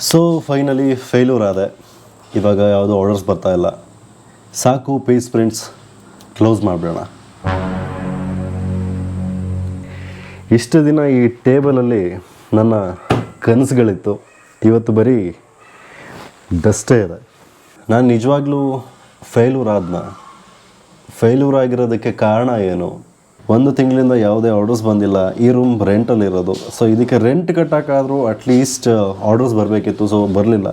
So finally failure ಆದೆ. ಇವಾಗ ಯಾವುದೂ ಆರ್ಡರ್ಸ್ ಬರ್ತಾ ಇಲ್ಲ. ಸಾಕು ಪೀಸ್ ಪ್ರಿಂಟ್ಸ್ ಕ್ಲೋಸ್ ಮಾಡಿಬಿಡೋಣ. ಇಷ್ಟು ದಿನ ಈ ಟೇಬಲಲ್ಲಿ ನನ್ನ ಕನಸುಗಳಿತ್ತು, ಇವತ್ತು ಬರೀ ಡಸ್ಟೇ ಇದೆ. ನಾನು ನಿಜವಾಗ್ಲೂ ಫೇಲ್ಯೂರ್ ಆಗಿರೋದಕ್ಕೆ ಕಾರಣ ಏನು? 1 ತಿಂಗಳಿಂದ ಯಾವುದೇ ಆರ್ಡರ್ಸ್ ಬಂದಿಲ್ಲ. ಈ ರೂಮ್ ರೆಂಟಲ್ಲಿರೋದು. ಸೊ ಇದಕ್ಕೆ ರೆಂಟ್ ಕಟ್ಟೋಕ್ಕಾದರೂ ಅಟ್ಲೀಸ್ಟ್ ಆರ್ಡರ್ಸ್ ಬರಬೇಕಿತ್ತು. ಸೊ ಬರಲಿಲ್ಲ.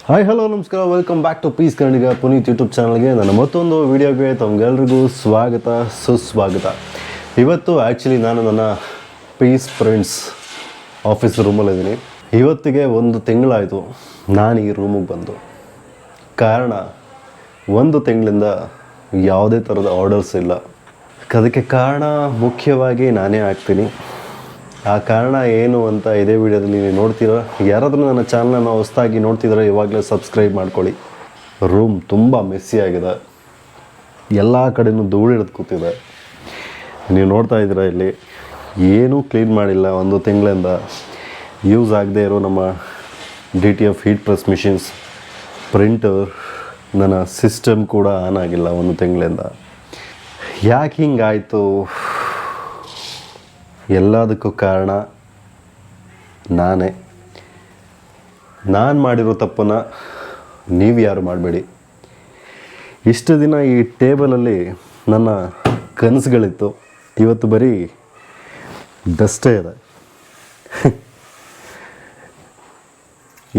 ಹಾಯ್ ಹಲೋ ನಮಸ್ಕಾರ, welcome back to peace Kannadiga Puneeth YouTube ಚಾನಲ್ಗೆ ನನ್ನ ಮತ್ತೊಂದು ವಿಡಿಯೋಗೆ ತಮಗೆಲ್ರಿಗೂ ಸ್ವಾಗತ ಸುಸ್ವಾಗತ. ಇವತ್ತು ಆ್ಯಕ್ಚುಲಿ ನಾನು ನನ್ನ ಪೀಸ್ ಫ್ರೆಂಡ್ಸ್ ಆಫೀಸ್ ರೂಮಲ್ಲಿದ್ದೀನಿ. ಇವತ್ತಿಗೆ 1 ತಿಂಗಳಾಯಿತು ನಾನು ಈ ರೂಮಿಗೆ ಬಂದು. ಕಾರಣ 1 ತಿಂಗಳಿಂದ ಯಾವುದೇ ಥರದ ಆರ್ಡರ್ಸ್ ಇಲ್ಲ. ಅದಕ್ಕೆ ಕಾರಣ ಮುಖ್ಯವಾಗಿ ನಾನೇ ಆಗ್ತೀನಿ. ಆ ಕಾರಣ ಏನು ಅಂತ ಇದೇ ವಿಡಿಯೋದಲ್ಲಿ ನೀವು ನೋಡ್ತೀರಾ. ಯಾರಾದರೂ ನನ್ನ ಚಾನಲನ್ನು ಹೊಸದಾಗಿ ನೋಡ್ತಿದ್ರೆ ಇವಾಗಲೇ ಸಬ್ಸ್ಕ್ರೈಬ್ ಮಾಡ್ಕೊಳ್ಳಿ. ರೂಮ್ ತುಂಬ ಮೆಸ್ಸಿ ಆಗಿದೆ, ಎಲ್ಲ ಕಡೆಯೂ ಧೂಳು ಹಿಡಿದು ಕೂತಿದೆ. ನೀವು ನೋಡ್ತಾ ಇದ್ದೀರಾ, ಇಲ್ಲಿ ಏನೂ ಕ್ಲೀನ್ ಮಾಡಿಲ್ಲ 1 ತಿಂಗಳಿಂದ. ಯೂಸ್ ಆಗದೆ ಇರೋ ನಮ್ಮ DTF heat press machines, printer, ನನ್ನ ಸಿಸ್ಟಮ್ ಕೂಡ ಆನ್ ಆಗಿಲ್ಲ 1 ತಿಂಗಳಿಂದ. ಯಾಕೆ ಹಿಂಗಾಯಿತು? ಎಲ್ಲದಕ್ಕೂ ಕಾರಣ ನಾನು ಮಾಡಿರೋ ತಪ್ಪನ್ನು ನೀವು ಯಾರು ಮಾಡಬೇಡಿ. ಇಷ್ಟು ದಿನ ಈ ಟೇಬಲಲ್ಲಿ ನನ್ನ ಕನಸುಗಳಿತ್ತು, ಇವತ್ತು ಬರೀ ಡಸ್ಟೇ ಇದೆ.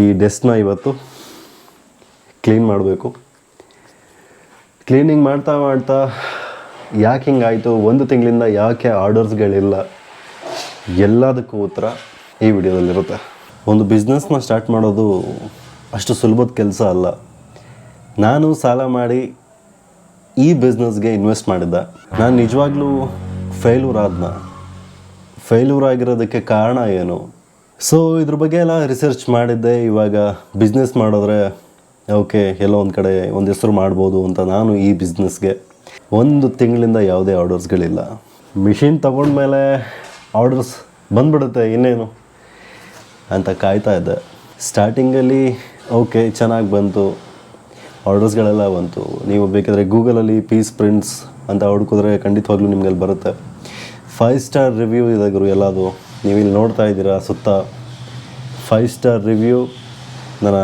ಈ ಡಸ್ಟ್ನ ಇವತ್ತು ಕ್ಲೀನ್ ಮಾಡಬೇಕು. ಕ್ಲೀನಿಂಗ್ ಮಾಡ್ತಾ ಯಾಕೆ ಹಿಂಗಾಯಿತು, 1 ತಿಂಗಳಿಂದ ಯಾಕೆ ಆರ್ಡರ್ಸ್ಗಳಿಲ್ಲ, ಎಲ್ಲದಕ್ಕೂ ಉತ್ತರ ಈ ವಿಡಿಯೋದಲ್ಲಿರುತ್ತೆ. ಒಂದು ಬಿಸ್ನೆಸ್ನ ಸ್ಟಾರ್ಟ್ ಮಾಡೋದು ಅಷ್ಟು ಸುಲಭದ ಕೆಲಸ ಅಲ್ಲ. ನಾನು ಸಾಲ ಮಾಡಿ ಈ ಬಿಸ್ನೆಸ್ಗೆ ಇನ್ವೆಸ್ಟ್ ಮಾಡಿದ್ದೆ. ನಾನು ನಿಜವಾಗ್ಲೂ ಫೇಲ್ಯೂರ್ ಆಗಿರೋದಕ್ಕೆ ಕಾರಣ ಏನು? ಸೊ ಇದ್ರ ಬಗ್ಗೆ ಎಲ್ಲ ರಿಸರ್ಚ್ ಮಾಡಿದ್ದೆ. ಇವಾಗ ಬಿಸ್ನೆಸ್ ಮಾಡಿದ್ರೆ ಓಕೆ, ಎಲ್ಲೋ ಒಂದು ಕಡೆ ಒಂದು ಹೆಸರು ಮಾಡ್ಬೋದು ಅಂತ ನಾನು ಈ ಬಿಸ್ನೆಸ್ಗೆ 1 ತಿಂಗಳಿಂದ ಯಾವುದೇ ಆರ್ಡರ್ಸ್ಗಳಿಲ್ಲ. ಮಿಷಿನ್ ತೊಗೊಂಡ್ಮೇಲೆ ಆರ್ಡರ್ಸ್ ಬಂದ್ಬಿಡುತ್ತೆ ಇನ್ನೇನು ಅಂತ ಕಾಯ್ತಾ ಇದ್ದೆ. ಸ್ಟಾರ್ಟಿಂಗಲ್ಲಿ ಓಕೆ ಚೆನ್ನಾಗಿ ಬಂತು, ಆರ್ಡರ್ಸ್ಗಳೆಲ್ಲ ಬಂತು. ನೀವು ಬೇಕಾದರೆ ಗೂಗಲಲ್ಲಿ ಪೀಸ್ ಪ್ರಿಂಟ್ಸ್ ಅಂತ ಹುಡುಕಿದ್ರೆ ಖಂಡಿತವಾಗ್ಲೂ ನಿಮಗಲ್ಲಿ ಬರುತ್ತೆ. 5 ಸ್ಟಾರ್ ರಿವ್ಯೂ ಇದೆ ಗುರು ಎಲ್ಲದು. ನೀವು ಇಲ್ಲಿ ನೋಡ್ತಾ ಇದ್ದೀರಾ, ಸುತ್ತ 5 ಸ್ಟಾರ್ ರಿವ್ಯೂ ನನ್ನ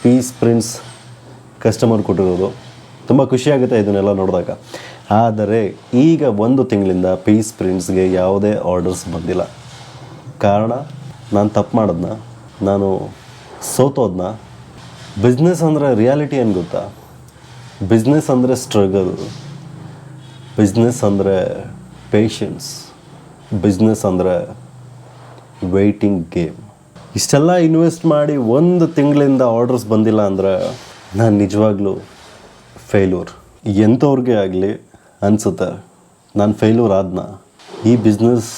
ಪೀಸ್ ಪ್ರಿಂಟ್ಸ್ ಕಸ್ಟಮರ್ ಕೊಟ್ಟಿರೋದು. ತುಂಬ ಖುಷಿಯಾಗುತ್ತೆ ಇದನ್ನೆಲ್ಲ ನೋಡಿದಾಗ. ಆದರೆ ಈಗ 1 ತಿಂಗಳಿಂದ ಪೀಸ್ ಪ್ರಿಂಟ್ಸ್ಗೆ ಯಾವುದೇ ಆರ್ಡರ್ಸ್ ಬಂದಿಲ್ಲ. ಕಾರಣ ನಾನು ತಪ್ಪು ಮಾಡೋದನ್ನ, ನಾನು ಸೋತೋದನ್ನ. ಬಿಸ್ನೆಸ್ ಅಂದರೆ ರಿಯಾಲಿಟಿ ಏನು ಗೊತ್ತಾ? ಬಿಸ್ನೆಸ್ ಅಂದರೆ ಸ್ಟ್ರಗಲ್, ಬಿಸ್ನೆಸ್ ಅಂದರೆ ಪೇಷನ್ಸ್, ಬಿಸ್ನೆಸ್ ಅಂದರೆ ವೆಯ್ಟಿಂಗ್ ಗೇಮ್. ಇಷ್ಟೆಲ್ಲ ಇನ್ವೆಸ್ಟ್ ಮಾಡಿ 1 ತಿಂಗಳಿಂದ ಆರ್ಡರ್ಸ್ ಬಂದಿಲ್ಲ ಅಂದರೆ ನಾನು ನಿಜವಾಗ್ಲೂ ಫೇಲ್ಯೂರ್. ಎಂಥವ್ರಿಗೆ ಆಗಲಿ ಅನಿಸುತ್ತೆ ನಾನು ಫೇಲ್ಯೂರ್ ಆದ್ನ. ಈ ಬಿಸ್ನೆಸ್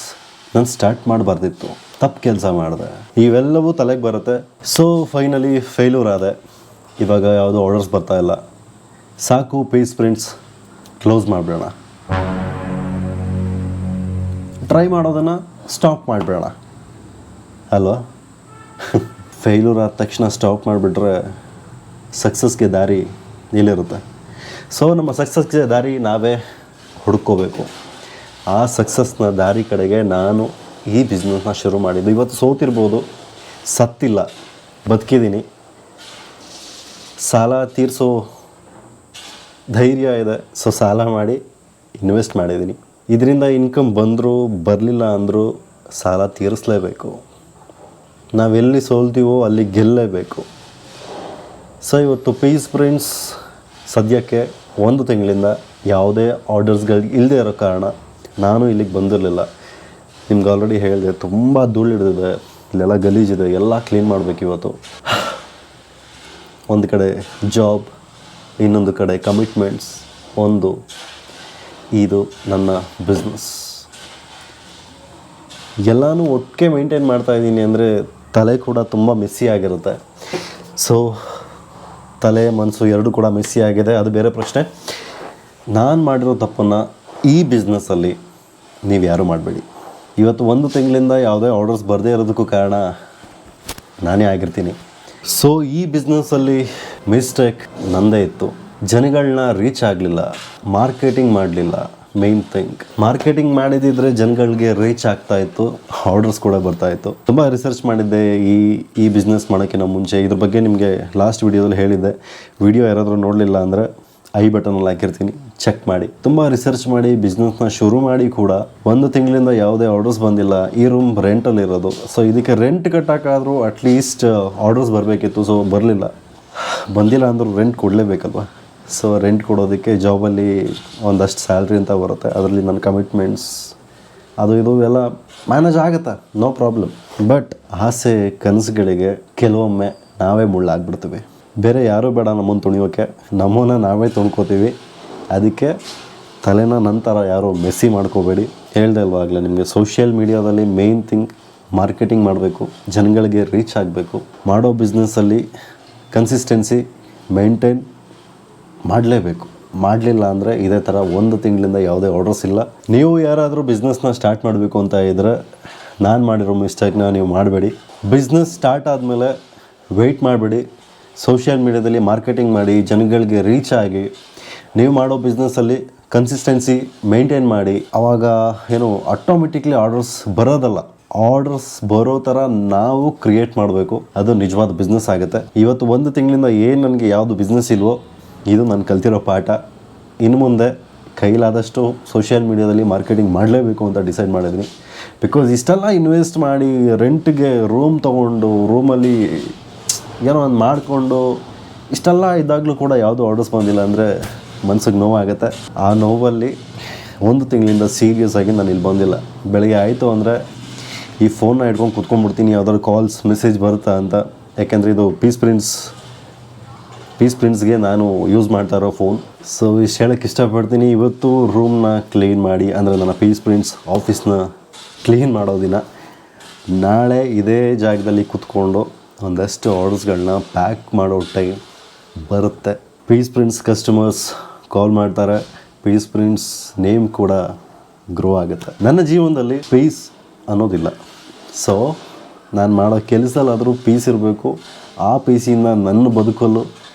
ನಾನು ಸ್ಟಾರ್ಟ್ ಮಾಡಬಾರ್ದಿತ್ತು, ತಪ್ಪು ಕೆಲಸ ಮಾಡಿದೆ, ಇವೆಲ್ಲವೂ ತಲೆಗೆ ಬರುತ್ತೆ. ಸೊ ಫೈನಲಿ ಫೇಲ್ಯೂರ್ ಆದೆ. ಇವಾಗ ಯಾವುದೂ ಆರ್ಡರ್ಸ್ ಬರ್ತಾ ಇಲ್ಲ. ಸಾಕು ಪೀಸ್ ಪ್ರಿಂಟ್ಸ್ ಕ್ಲೋಸ್ ಮಾಡಿಬಿಡೋಣ. ಟ್ರೈ ಮಾಡೋದನ್ನು ಸ್ಟಾಪ್ ಮಾಡಿಬಿಡೋಣ ಅಲ್ವಾ? ಫೇಲ್ಯೂರ್ ಆದ ತಕ್ಷಣ ಸ್ಟಾಪ್ ಮಾಡಿಬಿಟ್ರೆ ಸಕ್ಸಸ್ಗೆ ದಾರಿ ಇಲ್ಲಿರುತ್ತೆ. ಸೊ ನಮ್ಮ ಸಕ್ಸಸ್ಗೆ ದಾರಿ ನಾವೇ ಹುಡ್ಕೋಬೇಕು. ಆ ಸಕ್ಸಸ್ನ ದಾರಿ ಕಡೆಗೆ ನಾನು ಈ ಬಿಸ್ನೆಸ್ನ ಶುರು ಮಾಡಿದ್ದು. ಇವತ್ತು ಸೋತಿರ್ಬೋದು, ಸತ್ತಿಲ್ಲ, ಬದುಕಿದ್ದೀನಿ. ಸಾಲ ತೀರಿಸೋ ಧೈರ್ಯ ಇದೆ. ಸೊ ಸಾಲ ಮಾಡಿ ಇನ್ವೆಸ್ಟ್ ಮಾಡಿದ್ದೀನಿ. ಇದರಿಂದ ಇನ್ಕಮ್ ಬಂದರೂ ಬರಲಿಲ್ಲ ಅಂದರೂ ಸಾಲ ತೀರಿಸಲೇಬೇಕು. ನಾವೆಲ್ಲಿ ಸೋಲ್ತೀವೋ ಅಲ್ಲಿ ಗೆಲ್ಲಲೇಬೇಕು. ಸೊ ಇವತ್ತು ಪೀಸ್ ಪ್ರಿಂಟ್ಸ್ ಸದ್ಯಕ್ಕೆ 1 ತಿಂಗಳಿಂದ ಯಾವುದೇ ಆರ್ಡರ್ಸ್ಗಳು ಇಲ್ಲದೆ ಇರೋ ಕಾರಣ ನಾನು ಇಲ್ಲಿಗೆ ಬಂದಿರಲಿಲ್ಲ. ನಿಮ್ಗೆ ಆಲ್ರೆಡಿ ಹೇಳಿದೆ, ತುಂಬ ಧೂಳು ಹಿಡಿದಿದೆ, ಇಲ್ಲೆಲ್ಲ ಗಲೀಜಿದೆ, ಎಲ್ಲ ಕ್ಲೀನ್ ಮಾಡಬೇಕು ಇವತ್ತು. ಒಂದು ಕಡೆ ಜಾಬ್, ಇನ್ನೊಂದು ಕಡೆ ಕಮಿಟ್ಮೆಂಟ್ಸ್, ಒಂದು, ಇದು ನನ್ನ ಬಿಸ್ನೆಸ್. ಎಲ್ಲನೂ ಒಟ್ಟಿಗೆ ಮೇಂಟೈನ್ ಮಾಡ್ತಾಯಿದ್ದೀನಿ ಅಂದರೆ ತಲೆ ಕೂಡ ತುಂಬ ಮೆಸ್ಸಿ ಆಗಿರುತ್ತೆ. ಸೊ ತಲೆ ಮನಸ್ಸು ಎರಡೂ ಕೂಡ ಮೆಸ್ಸಿ ಆಗಿದೆ, ಅದು ಬೇರೆ ಪ್ರಶ್ನೆ. ನಾನು ಮಾಡಿರೋ ತಪ್ಪನ್ನು ಈ ಬಿಸ್ನೆಸ್ಸಲ್ಲಿ ನೀವು ಯಾರೂ ಮಾಡಬೇಡಿ. ಇವತ್ತು 1 ತಿಂಗಳಿಂದ ಯಾವುದೇ ಆರ್ಡರ್ಸ್ ಬರದೇ ಇರೋದಕ್ಕೂ ಕಾರಣ ನಾನೇ ಆಗಿರ್ತೀನಿ. ಸೊ ಈ ಬಿಸ್ನೆಸ್ಸಲ್ಲಿ ಮಿಸ್ಟೇಕ್ ನನ್ನದೇ ಇತ್ತು. ಜನಗಳನ್ನ ರೀಚ್ ಆಗಲಿಲ್ಲ, ಮಾರ್ಕೆಟಿಂಗ್ ಮಾಡಲಿಲ್ಲ. ಮೇನ್ ಥಿಂಗ್, ಮಾರ್ಕೆಟಿಂಗ್ ಮಾಡಿದಿದ್ರೆ ಜನಗಳಿಗೆ ರೀಚ್ ಆಗ್ತಾಯಿತ್ತು, ಆರ್ಡರ್ಸ್ ಕೂಡ ಬರ್ತಾಯಿತ್ತು. ತುಂಬ ರಿಸರ್ಚ್ ಮಾಡಿದ್ದೆ ಈ ಬಿಸ್ನೆಸ್ ಮಾಡೋಕ್ಕಿಂತ ಮುಂಚೆ. ಇದ್ರ ಬಗ್ಗೆ ನಿಮಗೆ ಲಾಸ್ಟ್ ವಿಡಿಯೋದಲ್ಲಿ ಹೇಳಿದ್ದೆ. ವಿಡಿಯೋ ಯಾರಾದರೂ ನೋಡಲಿಲ್ಲ ಅಂದರೆ ಐ ಬಟನಲ್ಲಿ ಹಾಕಿರ್ತೀನಿ, ಚೆಕ್ ಮಾಡಿ. ತುಂಬ ರಿಸರ್ಚ್ ಮಾಡಿ ಬಿಸ್ನೆಸ್ನ ಶುರು ಮಾಡಿ ಕೂಡ 1 ತಿಂಗಳಿಂದ ಯಾವುದೇ ಆರ್ಡರ್ಸ್ ಬಂದಿಲ್ಲ. ಈ ರೂಮ್ ರೆಂಟಲ್ಲಿರೋದು. ಸೊ ಇದಕ್ಕೆ ರೆಂಟ್ ಕಟ್ಟೋಕ್ಕಾದರೂ ಅಟ್ಲೀಸ್ಟ್ ಆರ್ಡರ್ಸ್ ಬರಬೇಕಿತ್ತು. ಸೊ ಬರಲಿಲ್ಲ. ಬಂದಿಲ್ಲ ಅಂದರೂ ರೆಂಟ್ ಕೊಡಲೇಬೇಕಲ್ವ. ಸೊ ರೆಂಟ್ ಕೊಡೋದಕ್ಕೆ ಜಾಬಲ್ಲಿ ಒಂದಷ್ಟು ಸ್ಯಾಲ್ರಿ ಅಂತ ಬರುತ್ತೆ, ಅದರಲ್ಲಿ ನನ್ನ ಕಮಿಟ್ಮೆಂಟ್ಸ್ ಅದು ಇದು ಎಲ್ಲ ಮ್ಯಾನೇಜ್ ಆಗುತ್ತೆ, ನೋ ಪ್ರಾಬ್ಲಮ್. ಬಟ್ ಆಸೆ ಕನಸುಗಳಿಗೆ ಕೆಲವೊಮ್ಮೆ ನಾವೇ ಮುಳ್ಳಾಗ್ಬಿಡ್ತೀವಿ. ಬೇರೆ ಯಾರೂ ಬೇಡ ನಮ್ಮನ್ನು ತುಣಿಯೋಕ್ಕೆ, ನಮ್ಮನ್ನು ನಾವೇ ತುಣ್ಕೋತೀವಿ. ಅದಕ್ಕೆ ತಲೆನ ನಂತರ ಯಾರೂ ಮೆಸ್ಸಿ ಮಾಡ್ಕೋಬೇಡಿ. ಹೇಳ್ದೆ ಅಲ್ವ ಆಗಲೇ ನಿಮಗೆ, ಸೋಷಿಯಲ್ ಮೀಡಿಯಾದಲ್ಲಿ ಮೇನ್ ಥಿಂಗ್ ಮಾರ್ಕೆಟಿಂಗ್ ಮಾಡಬೇಕು, ಜನಗಳಿಗೆ ರೀಚ್ ಆಗಬೇಕು. ಮಾಡೋ ಬಿಸ್ನೆಸ್ಸಲ್ಲಿ ಕನ್ಸಿಸ್ಟೆನ್ಸಿ ಮೇಂಟೈನ್ ಮಾಡಲೇಬೇಕು. ಮಾಡಲಿಲ್ಲ ಅಂದರೆ ಇದೇ ಥರ 1 ತಿಂಗಳಿಂದ ಯಾವುದೇ ಆರ್ಡರ್ಸ್ ಇಲ್ಲ. ನೀವು ಯಾರಾದರೂ ಬಿಸ್ನೆಸ್ನ ಸ್ಟಾರ್ಟ್ ಮಾಡಬೇಕು ಅಂತ ಇದ್ದರೆ ನಾನು ಮಾಡಿರೋ ಮಿಸ್ಟೇಕ್ನ ನೀವು ಮಾಡಬೇಡಿ. ಬಿಸ್ನೆಸ್ ಸ್ಟಾರ್ಟ್ ಆದಮೇಲೆ ವೆಯ್ಟ್ ಮಾಡಬೇಡಿ. ಸೋಷಿಯಲ್ ಮೀಡಿಯಾದಲ್ಲಿ ಮಾರ್ಕೆಟಿಂಗ್ ಮಾಡಿ, ಜನಗಳಿಗೆ ರೀಚ್ ಆಗಿ, ನೀವು ಮಾಡೋ ಬಿಸ್ನೆಸ್ಸಲ್ಲಿ ಕನ್ಸಿಸ್ಟೆನ್ಸಿ ಮೇಂಟೈನ್ ಮಾಡಿ. ಆವಾಗ ಏನು ಆಟೋಮೆಟಿಕ್ಲಿ ಆರ್ಡರ್ಸ್ ಬರೋದಲ್ಲ, ಆರ್ಡರ್ಸ್ ಬರೋ ಥರ ನಾವು ಕ್ರಿಯೇಟ್ ಮಾಡಬೇಕು. ಅದು ನಿಜವಾದ ಬಿಸ್ನೆಸ್ ಆಗುತ್ತೆ. ಇವತ್ತು 1 ತಿಂಗಳಿಂದ ಏನು ನನಗೆ ಯಾವುದು ಬಿಸ್ನೆಸ್ ಇಲ್ವೋ, ಇದು ನಾನು ಕಲ್ತಿರೋ ಪಾಠ. ಇನ್ನು ಮುಂದೆ ಕೈಲಾದಷ್ಟು ಸೋಷಿಯಲ್ ಮೀಡಿಯಾದಲ್ಲಿ ಮಾರ್ಕೆಟಿಂಗ್ ಮಾಡಲೇಬೇಕು ಅಂತ ಡಿಸೈಡ್ ಮಾಡಿದ್ದೀನಿ. ಬಿಕಾಸ್ ಇಷ್ಟೆಲ್ಲ ಇನ್ವೆಸ್ಟ್ ಮಾಡಿ ರೆಂಟ್ಗೆ ರೂಮ್ ತೊಗೊಂಡು ರೂಮಲ್ಲಿ ಏನೋ ಒಂದು ಮಾಡಿಕೊಂಡು ಇಷ್ಟೆಲ್ಲ ಇದ್ದಾಗಲೂ ಕೂಡ ಯಾವುದೂ ಆರ್ಡರ್ಸ್ ಬಂದಿಲ್ಲ ಅಂದರೆ ಮನ್ಸಿಗೆ ನೋವಾಗುತ್ತೆ. ಆ ನೋವಲ್ಲಿ 1 ತಿಂಗಳಿಂದ ಸೀರಿಯಸ್ ಆಗಿ ನಾನು ಇಲ್ಲಿ ಬಂದಿಲ್ಲ. ಬೆಳಗ್ಗೆ ಆಯಿತು ಅಂದರೆ ಈ ಫೋನ್ನ ಹಿಡ್ಕೊಂಡು ಕುತ್ಕೊಂಡ್ಬಿಡ್ತೀನಿ, ಯಾವ್ದಾದ್ರು ಕಾಲ್ಸ್ ಮೆಸೇಜ್ ಬರುತ್ತಾ ಅಂತ. ಯಾಕೆಂದರೆ ಇದು ಪೀಸ್ ಪ್ರಿಂಟ್ಸ್ಗೆ ನಾನು ಯೂಸ್ ಮಾಡ್ತಾ ಇರೋ ಫೋನ್. ಸೊ ಇಷ್ಟು ಹೇಳೋಕ್ಕೆ ಇಷ್ಟಪಡ್ತೀನಿ. ಇವತ್ತು ರೂಮ್ನ ಕ್ಲೀನ್ ಮಾಡಿ, ಅಂದರೆ ನನ್ನ ಪೀಸ್ ಪ್ರಿಂಟ್ಸ್ ಆಫೀಸ್ನ ಕ್ಲೀನ್ ಮಾಡೋ ದಿನ. ನಾಳೆ ಇದೇ ಜಾಗದಲ್ಲಿ ಕೂತ್ಕೊಂಡು ಒಂದಷ್ಟು ಆರ್ಡರ್ಸ್ಗಳನ್ನ ಪ್ಯಾಕ್ ಮಾಡೋ ಟೈಮ್ ಬರುತ್ತೆ. ಪೀಸ್ ಪ್ರಿಂಟ್ಸ್ ಕಸ್ಟಮರ್ಸ್ ಕಾಲ್ ಮಾಡ್ತಾರೆ, ಪೀಸ್ ಪ್ರಿಂಟ್ಸ್ ನೇಮ್ ಕೂಡ ಗ್ರೋ ಆಗುತ್ತೆ. ನನ್ನ ಜೀವನದಲ್ಲಿ ಪೀಸ್ ಅನ್ನೋದಿಲ್ಲ. ಸೊ ನಾನು ಮಾಡೋ ಕೆಲಸದಲ್ಲಾದರೂ ಪೀಸ್ ಇರಬೇಕು. ಆ ಪೀಸಿಂದ ನನ್ನ ಬದುಕಲು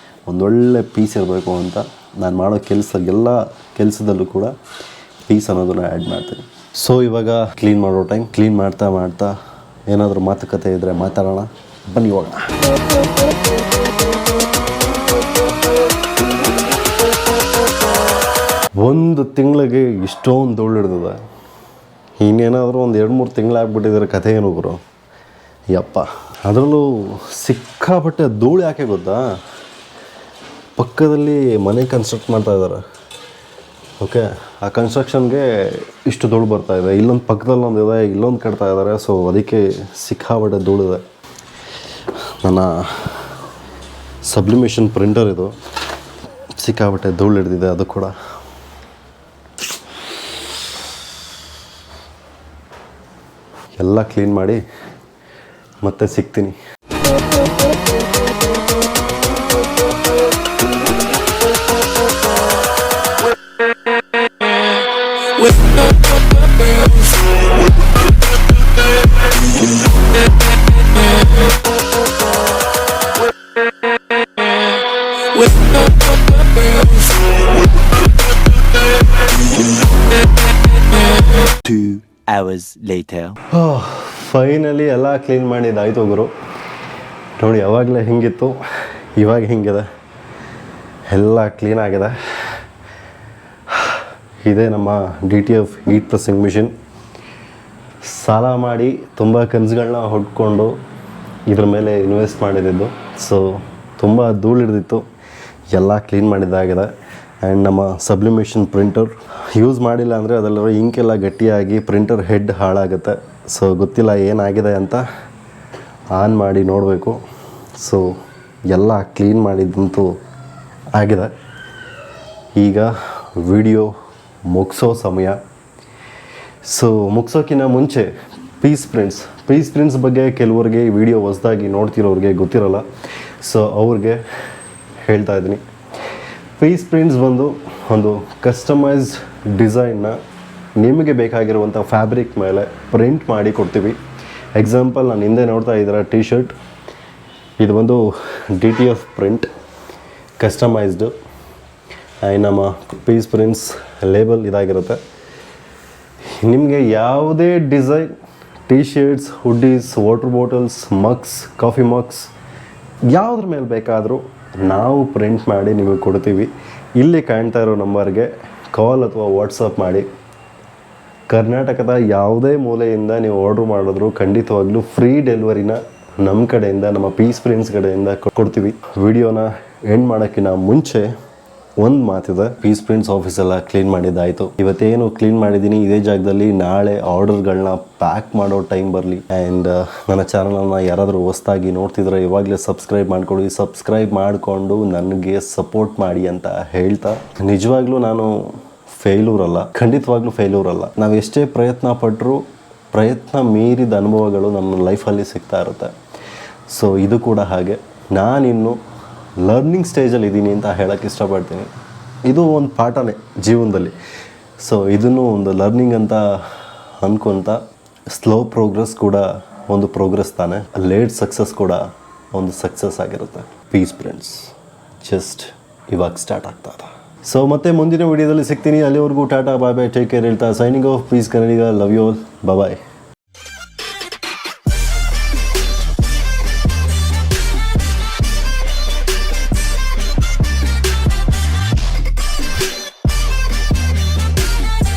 ಒಂದೊಳ್ಳೆ ಪೀಸ್ ಇರಬೇಕು ಅಂತ ನಾನು ಮಾಡೋ ಎಲ್ಲ ಕೆಲಸದಲ್ಲೂ ಕೂಡ ಪೀಸ್ ಅನ್ನೋದನ್ನು ಆ್ಯಡ್ ಮಾಡ್ತೀನಿ. ಸೊ ಇವಾಗ ಕ್ಲೀನ್ ಮಾಡೋ ಟೈಮ್. ಕ್ಲೀನ್ ಮಾಡ್ತಾ ಏನಾದರೂ ಮಾತುಕತೆ ಇದ್ದರೆ ಮಾತಾಡೋಣ, ಬನ್ನಿ ಹೋಗೋಣ. ಒಂದು ತಿಂಗಳಿಗೆ ಇಷ್ಟೊಂದು ಧೂಳು ಹಿಡ್ದಿದೆ. ಇನ್ನೇನಾದರೂ ಒಂದು 2-3 ತಿಂಗಳಾಗ್ಬಿಟ್ಟಿದ್ರೆ ಕಥೆ ಏನು ಗುರು ಯಪ್ಪ. ಅದರಲ್ಲೂ ಸಿಕ್ಕಾಪಟ್ಟೆ ಧೂಳು. ಯಾಕೆ ಗೊತ್ತಾ, ಪಕ್ಕದಲ್ಲಿ ಮನೆ ಕನ್ಸ್ಟ್ರಕ್ಟ್ ಮಾಡ್ತಾ ಇದ್ದಾರೆ. ಓಕೆ, ಆ ಕನ್ಸ್ಟ್ರಕ್ಷನ್ಗೆ ಇಷ್ಟು ಧೂಳು ಬರ್ತಾಯಿದೆ. ಇಲ್ಲೊಂದು ಪಕ್ಕದಲ್ಲಿ ಒಂದು ಇದೆ, ಇಲ್ಲೊಂದು ಕಟ್ತಾ ಇದ್ದಾರೆ. ಸೊ ಅದಕ್ಕೆ ಸಿಕ್ಕಾಪಟ್ಟೆ ಧೂಳಿದೆ. ನನ್ನ ಸಬ್ಲಿಮೇಷನ್ ಪ್ರಿಂಟರ್ ಇದು, ಸಿಕ್ಕಾಪಟ್ಟೆ ಧೂಳು ಹಿಡ್ದಿದೆ ಅದು ಕೂಡ. ಎಲ್ಲ ಕ್ಲೀನ್ ಮಾಡಿ ಮತ್ತೆ ಸಿಗ್ತೀನಿ. hours later. ಫೈನಲಿ ಎಲ್ಲ ಕ್ಲೀನ್ ಮಾಡಿದ್ದಾಯಿತು ಗುರು. ನೋಡಿ, ಯಾವಾಗಲೇ ಹಿಂಗಿತ್ತು, ಇವಾಗ ಹಿಂಗಿದೆ. ಎಲ್ಲ ಕ್ಲೀನ್ ಆಗಿದೆ. ಇದೇ ನಮ್ಮ DTF ಹೀಟ್ ಪ್ರೆಸ್ಸಿಂಗ್ ಮಿಷಿನ್. ಸಾಲ ಮಾಡಿ ತುಂಬ ಕನಸುಗಳನ್ನ ಹೊಡ್ಕೊಂಡು ಇದ್ರ ಮೇಲೆ ಇನ್ವೆಸ್ಟ್ ಮಾಡಿದ್ದು. ಸೊ ತುಂಬ ಧೂಳು ಹಿಡಿದಿತ್ತು, ಎಲ್ಲ ಕ್ಲೀನ್ ಮಾಡಿದ್ದಾಗಿದೆ. ಆ್ಯಂಡ್ ನಮ್ಮ ಸಬ್ಲಿಮೇಷನ್ ಪ್ರಿಂಟರ್ ಯೂಸ್ ಮಾಡಿಲ್ಲ ಅಂದರೆ ಅದರಲ್ಲಿರೋ ಇಂಕೆಲ್ಲ ಗಟ್ಟಿಯಾಗಿ ಪ್ರಿಂಟರ್ ಹೆಡ್ ಹಾಳಾಗುತ್ತೆ. ಸೊ ಗೊತ್ತಿಲ್ಲ ಏನಾಗಿದೆ ಅಂತ, ಆನ್ ಮಾಡಿ ನೋಡಬೇಕು. ಸೊ ಎಲ್ಲ ಕ್ಲೀನ್ ಮಾಡಿದ್ದಂತೂ ಆಗಿದೆ. ಈಗ ವಿಡಿಯೋ ಮುಗಿಸೋ ಸಮಯ. ಸೊ ಮುಗಿಸೋಕ್ಕಿಂತ ಮುಂಚೆ ಪೀಸ್ ಪ್ರಿಂಟ್ಸ್ ಬಗ್ಗೆ ಕೆಲವರಿಗೆ ಈ ವಿಡಿಯೋ ಹೊಸದಾಗಿ ನೋಡ್ತಿರೋರಿಗೆ ಗೊತ್ತಿರೋಲ್ಲ. ಸೊ ಅವ್ರಿಗೆ ಹೇಳ್ತಾ ಇದ್ದೀನಿ, ಪೀಸ್ ಪ್ರಿಂಟ್ಸ್ ಬಂದು ಒಂದು ಕಸ್ಟಮೈಸ್ಡ್ ಡಿಸೈನ್ನ ನಿಮಗೆ ಬೇಕಾಗಿರುವಂಥ ಫ್ಯಾಬ್ರಿಕ್ ಮೇಲೆ ಪ್ರಿಂಟ್ ಮಾಡಿ ಕೊಡ್ತೀವಿ. ಎಕ್ಸಾಂಪಲ್ ನಾನು ಹಿಂದೆ ನೋಡ್ತಾ ಇದ್ದೀರ ಟಿ ಶರ್ಟ್, ಇದು ಬಂದು DTF ಪ್ರಿಂಟ್ ಕಸ್ಟಮೈಸ್ಡು. ನಮ್ಮ ಪೀಸ್ ಪ್ರಿಂಟ್ಸ್ ಲೇಬಲ್ ಇದಾಗಿರುತ್ತೆ. ನಿಮಗೆ ಯಾವುದೇ design T shirts, hoodies, water bottles, mugs, coffee mugs ಯಾವುದ್ರ ಮೇಲೆ ಬೇಕಾದರೂ ನಾವು ಪ್ರಿಂಟ್ ಮಾಡಿ ನಿಮಗೆ ಕೊಡ್ತೀವಿ. ಇಲ್ಲಿ ಕಾಣ್ತಾ ಇರೋ ನಂಬರ್ಗೆ ಕಾಲ್ ಅಥವಾ ವಾಟ್ಸಪ್ ಮಾಡಿ. ಕರ್ನಾಟಕದ ಯಾವುದೇ ಮೂಲೆಯಿಂದ ನೀವು ಆರ್ಡ್ರ್ ಮಾಡಿದ್ರು ಖಂಡಿತವಾಗ್ಲೂ ಫ್ರೀ ಡೆಲಿವರಿನ ನಮ್ಮ ಕಡೆಯಿಂದ, ನಮ್ಮ ಪೀಸ್ ಪ್ರಿಂಟ್ಸ್ ಕಡೆಯಿಂದ ಕೊಡ್ತೀವಿ. ವಿಡಿಯೋನ ಎಂಡ್ ಮಾಡೋಕ್ಕಿಂತ ಮುಂಚೆ ಒಂದು ಮಾತಿದೆ, ಪೀಸ್ ಪ್ರಿಂಟ್ಸ್ ಆಫೀಸೆಲ್ಲ ಕ್ಲೀನ್ ಮಾಡಿದ್ದಾಯಿತು. ಇವತ್ತೇನು ಕ್ಲೀನ್ ಮಾಡಿದ್ದೀನಿ ಇದೇ ಜಾಗದಲ್ಲಿ ನಾಳೆ ಆರ್ಡರ್ಗಳನ್ನ ಪ್ಯಾಕ್ ಮಾಡೋ ಟೈಮ್ ಬರಲಿ. ಆ್ಯಂಡ್ ನನ್ನ ಚಾನಲನ್ನು ಯಾರಾದರೂ ಹೊಸ್ದಾಗಿ ನೋಡ್ತಿದ್ರೆ ಇವಾಗಲೇ ಸಬ್ಸ್ಕ್ರೈಬ್ ಮಾಡ್ಕೊಳ್ಳಿ. ಸಬ್ಸ್ಕ್ರೈಬ್ ಮಾಡಿಕೊಂಡು ನನಗೆ ಸಪೋರ್ಟ್ ಮಾಡಿ ಅಂತ ಹೇಳ್ತಾ, ನಿಜವಾಗ್ಲೂ ನಾನು ಖಂಡಿತವಾಗ್ಲೂ ಫೇಲ್ಯೂರ್ ಅಲ್ಲ. ನಾವು ಎಷ್ಟೇ ಪ್ರಯತ್ನ ಪಟ್ಟರೂ ಪ್ರಯತ್ನ ಮೀರಿದ ಅನುಭವಗಳು ನಮ್ಮ ಲೈಫಲ್ಲಿ ಸಿಗ್ತಾ ಇರುತ್ತೆ. ಸೊ ಇದು ಕೂಡ ಹಾಗೆ. ನಾನಿನ್ನು ಲರ್ನಿಂಗ್ ಸ್ಟೇಜಲ್ಲಿ ಇದ್ದೀನಿ ಅಂತ ಹೇಳೋಕ್ಕೆ ಇಷ್ಟಪಡ್ತೀನಿ. ಇದು ಒಂದು ಪಾಠನೇ ಜೀವನದಲ್ಲಿ. ಸೊ ಇದನ್ನು ಒಂದು ಲರ್ನಿಂಗ್ ಅಂತ ಅಂದ್ಕೊತ, ಸ್ಲೋ ಪ್ರೋಗ್ರೆಸ್ ಕೂಡ ಒಂದು ಪ್ರೋಗ್ರೆಸ್ ತಾನೆ, ಲೇಟ್ ಸಕ್ಸಸ್ ಕೂಡ ಒಂದು ಸಕ್ಸಸ್ ಆಗಿರುತ್ತೆ. ಪೀಸ್ ಪ್ರಿಂಟ್ಸ್ ಜಸ್ಟ್ ಇವಾಗ ಸ್ಟಾರ್ಟ್ ಆಗ್ತಾ ಇದೆ. ಸೊ ಮತ್ತೆ ಮುಂದಿನ ವಿಡಿಯೋದಲ್ಲಿ ಸಿಗ್ತೀನಿ. ಅಲ್ಲಿವರೆಗೂ tata bye bye, take care ಹೇಳ್ತಾ signing off. Peace Kannadiga, love you all, bye.